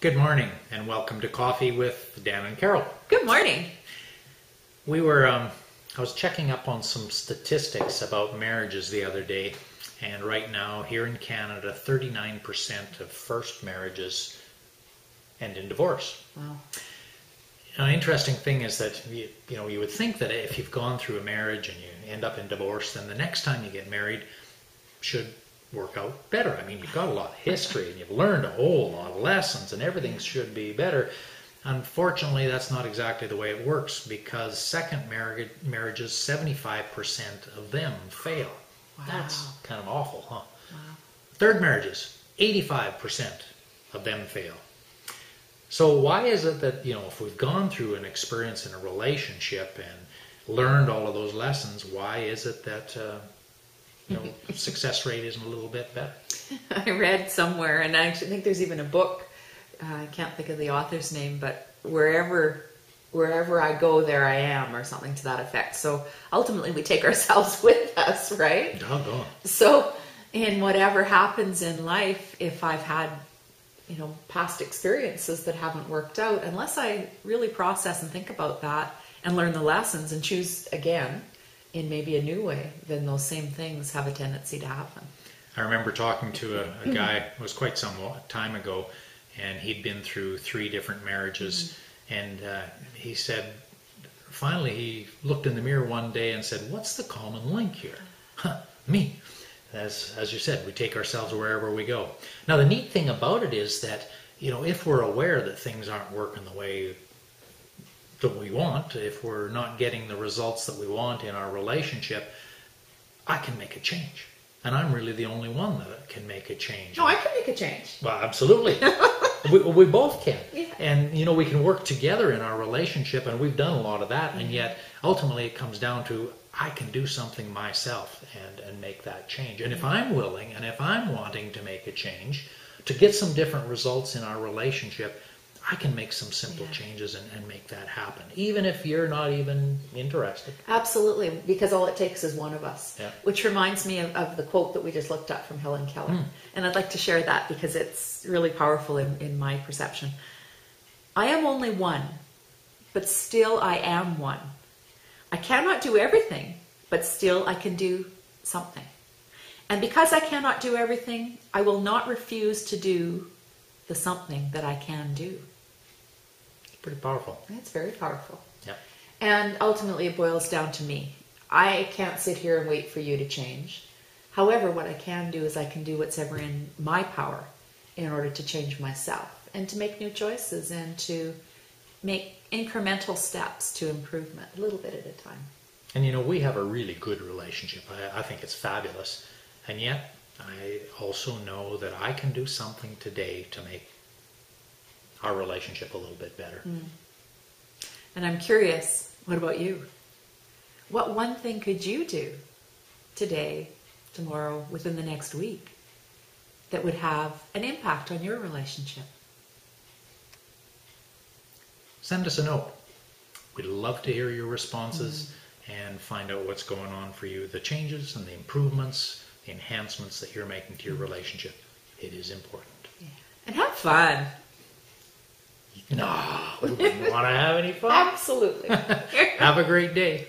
Good morning and welcome to Coffee with Dan and Carol. Good morning. I was checking up on some statistics about marriages the other day, and right now here in Canada, 39% of first marriages end in divorce. Wow. An interesting thing is that you would think that if you've gone through a marriage and you end up in divorce, then the next time you get married should work out better. I mean, you've got a lot of history and you've learned a whole lot of lessons and everything should be better. Unfortunately, that's not exactly the way it works, because second marriages, 75% of them fail. Wow. That's kind of awful, huh? Wow. Third marriages, 85% of them fail. So why is it that, if we've gone through an experience in a relationship and learned all of those lessons, why is it that success rate isn't a little bit better? I read somewhere, and I actually think there's even a book, I can't think of the author's name, but wherever I go, there I am, or something to that effect. So ultimately we take ourselves with us, right? Doggone. So in whatever happens in life, if I've had past experiences that haven't worked out, unless I really process and think about that and learn the lessons and choose again in maybe a new way, then those same things have a tendency to happen. I remember talking to a guy, it was quite some time ago, and he'd been through 3 different marriages, and he said, finally he looked in the mirror one day and said, "What's the common link here?" Me. As you said, we take ourselves wherever we go. Now the neat thing about it is that, if we're aware that things aren't working the way that we want, if we're not getting the results that we want in our relationship, I can make a change. And I'm really the only one that can make a change. No, I can make a change. Well, absolutely. we both can. Yeah. And, we can work together in our relationship, and we've done a lot of that, and yet ultimately it comes down to I can do something myself and make that change. And if I'm willing and if I'm wanting to make a change to get some different results in our relationship, I can make some simple changes and make that happen, even if you're not even interested. Absolutely, because all it takes is one of us. Yeah. Which reminds me of the quote that we just looked at from Helen Keller. And I'd like to share that because it's really powerful in my perception. I am only one, but still I am one. I cannot do everything, but still I can do something. And because I cannot do everything, I will not refuse to do the something that I can do. Pretty powerful. It's very powerful. Yep. And ultimately it boils down to me. I can't sit here and wait for you to change. However, what I can do is I can do what's ever in my power in order to change myself and to make new choices and to make incremental steps to improvement, a little bit at a time. And we have a really good relationship. I think it's fabulous. And yet, I also know that I can do something today to make our relationship a little bit better. And I'm curious, what about you? What one thing could you do today, tomorrow, within the next week that would have an impact on your relationship? Send us a note. We'd love to hear your responses and find out what's going on for you, the changes and the improvements, the enhancements that you're making to your relationship. It is important. Yeah. And have fun. No, we wouldn't want to have any fun. Absolutely. Have a great day.